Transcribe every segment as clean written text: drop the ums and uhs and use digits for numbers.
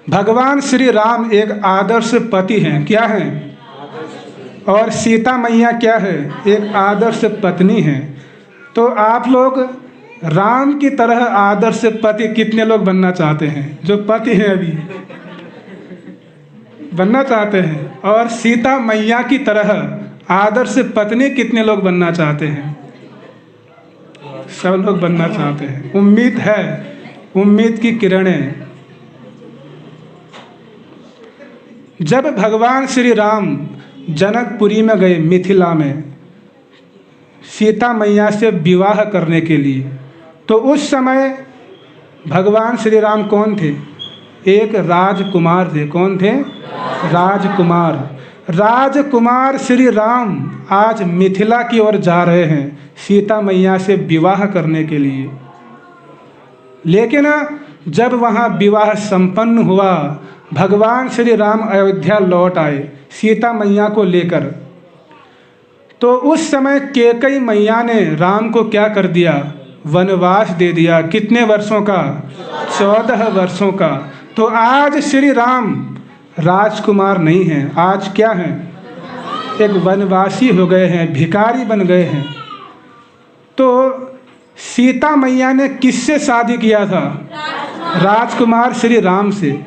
भगवान श्री राम एक आदर्श पति हैं, क्या हैं? और सीता मैया क्या है? एक आदर्श पत्नी हैं। तो आप लोग राम की तरह आदर्श पति कितने लोग बनना चाहते हैं? जो पति हैं अभी बनना चाहते हैं। और सीता मैया की तरह आदर्श पत्नी कितने लोग बनना चाहते हैं? सब लोग बनना चाहते हैं। उम्मीद है, उम्मीद की किरणें। जब भगवान श्री राम जनकपुरी में गए, मिथिला में, सीता मैया से विवाह करने के लिए, तो उस समय भगवान श्री राम कौन थे? एक राजकुमार थे। कौन थे? राजकुमार। राजकुमार श्री राम आज मिथिला की ओर जा रहे हैं सीता मैया से विवाह करने के लिए। लेकिन जब वहाँ विवाह संपन्न हुआ, भगवान श्री राम अयोध्या लौट आए सीता मैया को लेकर, तो उस समय कैकेयी मैया ने राम को क्या कर दिया? वनवास दे दिया। कितने वर्षों का? 14 वर्षों का। तो आज श्री राम राजकुमार नहीं हैं, आज क्या हैं? एक वनवासी हो गए हैं, भिखारी बन गए हैं। तो सीता मैया ने किससे शादी किया था? राजकुमार श्री राम से।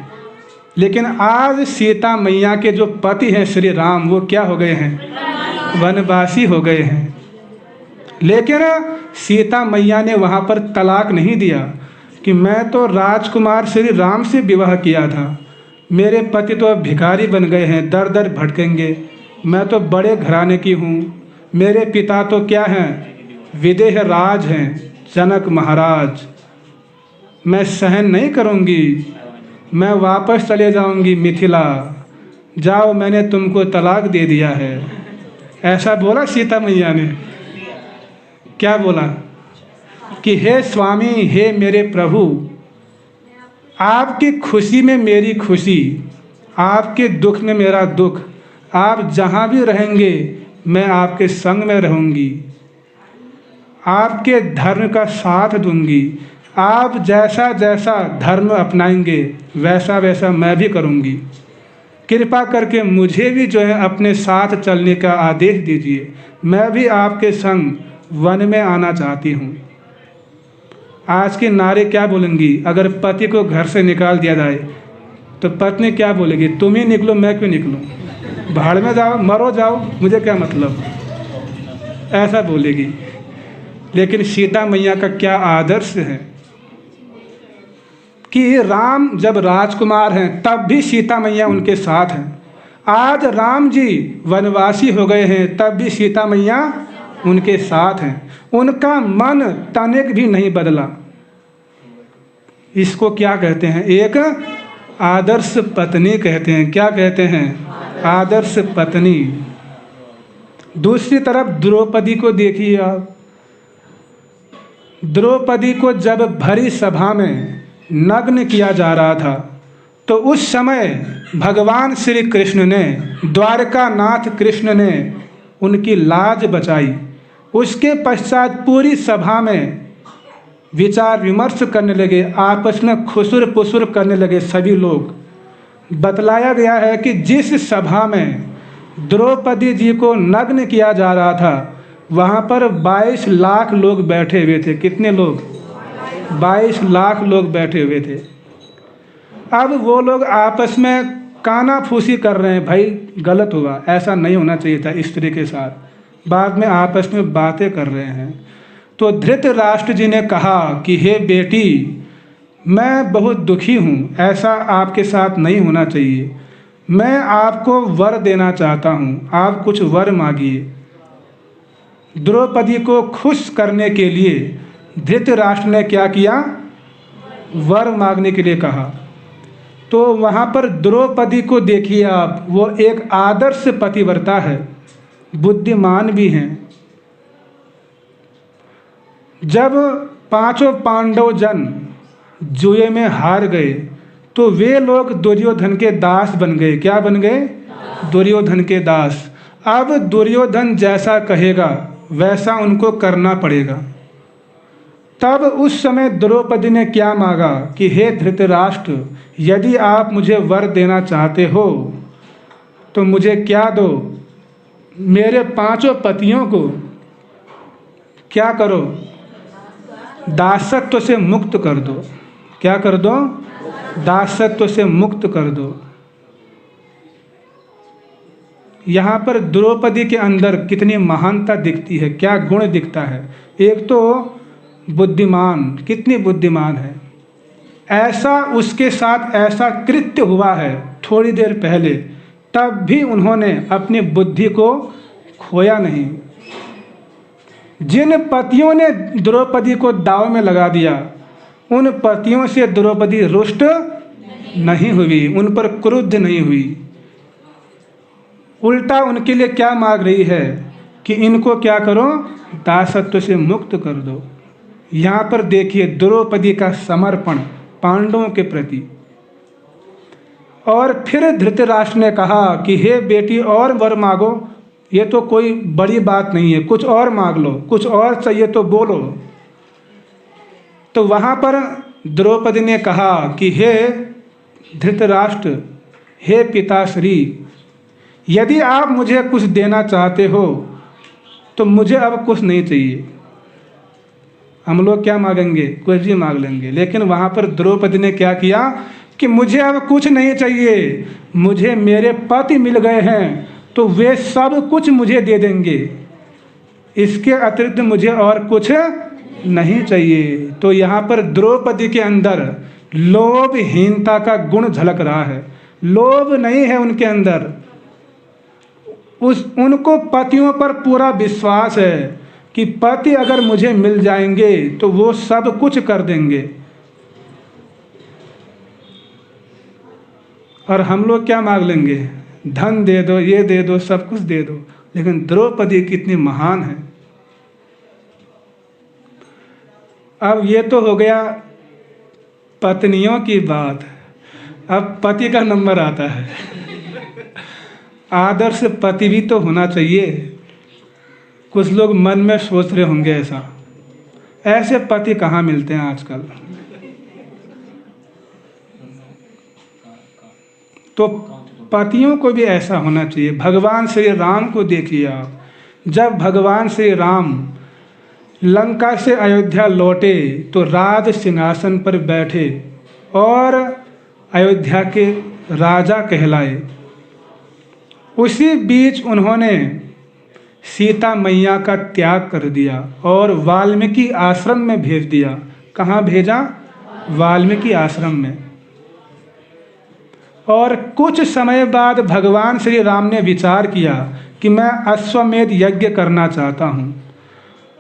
लेकिन आज सीता मैया के जो पति हैं श्री राम, वो क्या हो गए हैं? वनवासी हो गए हैं। लेकिन सीता मैया ने वहाँ पर तलाक नहीं दिया कि मैं तो राजकुमार श्री राम से विवाह किया था, मेरे पति तो अब भिखारी बन गए हैं, दर दर भटकेंगे, मैं तो बड़े घराने की हूँ, मेरे पिता तो क्या हैं? विदेह राज हैं, जनक महाराज, मैं सहन नहीं करूँगी, मैं वापस चले जाऊँगी मिथिला, जाओ मैंने तुमको तलाक दे दिया है। ऐसा बोला सीता मैया ने। क्या बोला? कि हे स्वामी, हे मेरे प्रभु, आपकी खुशी में मेरी खुशी, आपके दुख में मेरा दुख, आप जहाँ भी रहेंगे मैं आपके संग में रहूँगी, आपके धर्म का साथ दूंगी, आप जैसा जैसा धर्म अपनाएंगे वैसा वैसा मैं भी करूँगी, कृपा करके मुझे भी जो है अपने साथ चलने का आदेश दीजिए, मैं भी आपके संग वन में आना चाहती हूँ। आज की नारी क्या बोलेंगी? अगर पति को घर से निकाल दिया जाए तो पत्नी क्या बोलेगी? तुम ही निकलो, मैं क्यों निकलूँ, भाड़ में जाओ, मरो जाओ, मुझे क्या मतलब, ऐसा बोलेगी। लेकिन सीता मैया का क्या आदर्श है कि राम जब राजकुमार हैं तब भी सीता मैया उनके साथ हैं। आज राम जी वनवासी हो गए हैं तब भी सीता मैया उनके साथ हैं, उनका मन तनिक भी नहीं बदला। इसको क्या कहते हैं? एक आदर्श पत्नी कहते हैं। क्या कहते हैं? आदर्श पत्नी। दूसरी तरफ द्रौपदी को देखिए आप। द्रौपदी को जब भरी सभा में नग्न किया जा रहा था तो उस समय भगवान श्री कृष्ण ने, द्वारका नाथ कृष्ण ने उनकी लाज बचाई। उसके पश्चात पूरी सभा में विचार विमर्श करने लगे, आपस में खुसुर पुसुर करने लगे सभी लोग। बतलाया गया है कि जिस सभा में द्रौपदी जी को नग्न किया जा रहा था वहाँ पर 22 लाख लोग बैठे हुए थे। कितने लोग? 22 लाख लोग बैठे हुए थे। अब वो लोग आपस में कानाफूसी कर रहे हैं, भाई गलत हुआ, ऐसा नहीं होना चाहिए था स्त्री के साथ। बाद में आपस में बातें कर रहे हैं। तो धृतराष्ट्र जी ने कहा कि हे बेटी, मैं बहुत दुखी हूँ, ऐसा आपके साथ नहीं होना चाहिए, मैं आपको वर देना चाहता हूँ, आप कुछ वर मांगिए। द्रौपदी को खुश करने के लिए धृतराष्ट्र ने क्या किया? वर मांगने के लिए कहा। तो वहाँ पर द्रौपदी को देखिए आप, वो एक आदर्श पतिव्रता है, बुद्धिमान भी हैं। जब पांचों पांडव जन जुए में हार गए तो वे लोग दुर्योधन के दास बन गए। क्या बन गए? दुर्योधन के दास। अब दुर्योधन जैसा कहेगा वैसा उनको करना पड़ेगा। तब उस समय द्रौपदी ने क्या मांगा कि हे धृतराष्ट्र, यदि आप मुझे वर देना चाहते हो तो मुझे क्या दो, मेरे 5 पतियों को क्या करो, दासत्व से मुक्त कर दो। क्या कर दो? दासत्व से मुक्त कर दो। यहाँ पर द्रौपदी के अंदर कितनी महानता दिखती है, क्या गुण दिखता है। एक तो बुद्धिमान, कितनी बुद्धिमान है। ऐसा उसके साथ ऐसा कृत्य हुआ है थोड़ी देर पहले, तब भी उन्होंने अपनी बुद्धि को खोया नहीं। जिन पतियों ने द्रौपदी को दाव में लगा दिया, उन पतियों से द्रौपदी रुष्ट नहीं हुई, उन पर क्रुद्ध नहीं हुई। उल्टा उनके लिए क्या मांग रही है कि इनको क्या करो, दासत्व से मुक्त कर दो। यहाँ पर देखिए द्रौपदी का समर्पण पांडवों के प्रति। और फिर धृतराष्ट्र ने कहा कि हे बेटी और वर मांगो, ये तो कोई बड़ी बात नहीं है, कुछ और मांग लो, कुछ और चाहिए तो बोलो। तो वहाँ पर द्रौपदी ने कहा कि हे धृतराष्ट्र, हे पिताश्री, यदि आप मुझे कुछ देना चाहते हो तो मुझे अब कुछ नहीं चाहिए। हम लोग क्या मांगेंगे, कुछ भी मांग लेंगे, लेकिन वहाँ पर द्रौपदी ने क्या किया कि मुझे अब कुछ नहीं चाहिए, मुझे मेरे पति मिल गए हैं तो वे सब कुछ मुझे दे देंगे, इसके अतिरिक्त मुझे और कुछ नहीं चाहिए। तो यहाँ पर द्रौपदी के अंदर लोभहीनता का गुण झलक रहा है। लोभ नहीं है उनके अंदर, उनको पतियों पर पूरा विश्वास है कि पति अगर मुझे मिल जाएंगे तो वो सब कुछ कर देंगे। और हम लोग क्या मांग लेंगे, धन दे दो, ये दे दो, सब कुछ दे दो। लेकिन द्रौपदी कितनी महान है। अब ये तो हो गया पत्नियों की बात, अब पति का नंबर आता है। आदर्श पति भी तो होना चाहिए। कुछ लोग मन में सोच रहे होंगे ऐसे पति कहाँ मिलते हैं आजकल। तो पतियों को भी ऐसा होना चाहिए। भगवान श्री राम को देखिए आप, जब भगवान श्री राम लंका से अयोध्या लौटे तो राज सिंहासन पर बैठे और अयोध्या के राजा कहलाए। उसी बीच उन्होंने सीता मैया का त्याग कर दिया और वाल्मीकि आश्रम में भेज दिया। कहाँ भेजा? वाल्मीकि आश्रम में। और कुछ समय बाद भगवान श्री राम ने विचार किया कि मैं अश्वमेध यज्ञ करना चाहता हूँ।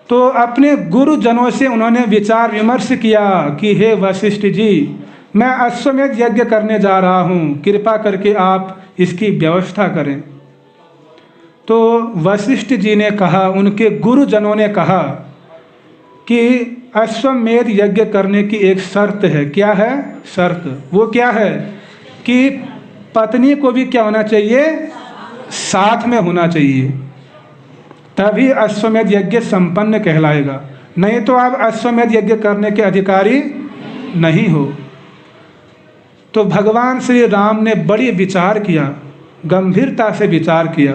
तो अपने गुरुजनों से उन्होंने विचार विमर्श किया कि हे वशिष्ठ जी, मैं अश्वमेध यज्ञ करने जा रहा हूँ, कृपा करके आप इसकी व्यवस्था करें। तो वशिष्ठ जी ने कहा, उनके गुरुजनों ने कहा कि अश्वमेध यज्ञ करने की एक शर्त है। क्या है शर्त? वो क्या है कि पत्नी को भी क्या होना चाहिए, साथ में होना चाहिए, तभी अश्वमेध यज्ञ संपन्न कहलाएगा। नहीं तो आप अश्वमेध यज्ञ करने के अधिकारी नहीं हो। तो भगवान श्री राम ने बड़ी विचार किया, गंभीरता से विचार किया।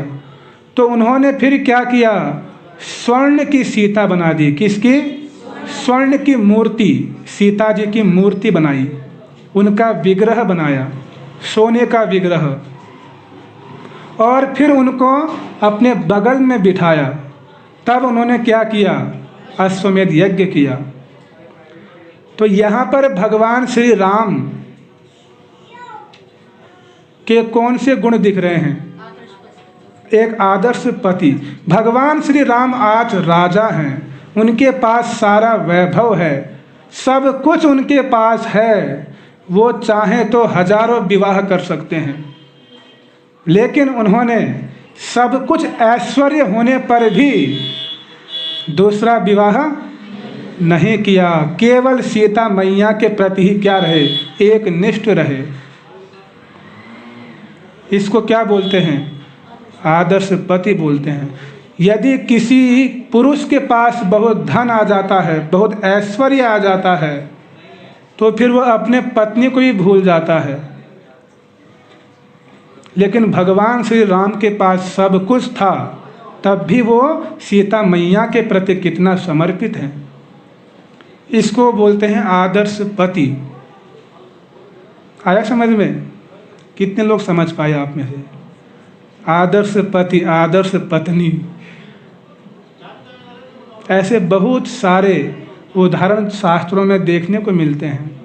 तो उन्होंने फिर क्या किया, स्वर्ण की सीता बना दी। किसकी? स्वर्ण की मूर्ति, सीता जी की मूर्ति बनाई, उनका विग्रह बनाया, सोने का विग्रह। और फिर उनको अपने बगल में बिठाया। तब उन्होंने क्या किया, अश्वमेध यज्ञ किया। तो यहाँ पर भगवान श्री राम के कौन से गुण दिख रहे हैं? एक आदर्श पति। भगवान श्री राम आज राजा हैं, उनके पास सारा वैभव है, सब कुछ उनके पास है। वो चाहें तो हजारों विवाह कर सकते हैं, लेकिन उन्होंने सब कुछ ऐश्वर्य होने पर भी दूसरा विवाह नहीं किया। केवल सीता मैया के प्रति ही क्या रहे, एक निष्ठ रहे। इसको क्या बोलते हैं? आदर्श पति बोलते हैं। यदि किसी पुरुष के पास बहुत धन आ जाता है, बहुत ऐश्वर्य आ जाता है, तो फिर वह अपने पत्नी को ही भूल जाता है। लेकिन भगवान श्री राम के पास सब कुछ था, तब भी वो सीता मैया के प्रति कितना समर्पित हैं। इसको बोलते हैं आदर्श पति। आया समझ में? कितने लोग समझ पाए आप में से? आदर्श पति, आदर्श पत्नी, ऐसे बहुत सारे उदाहरण शास्त्रों में देखने को मिलते हैं।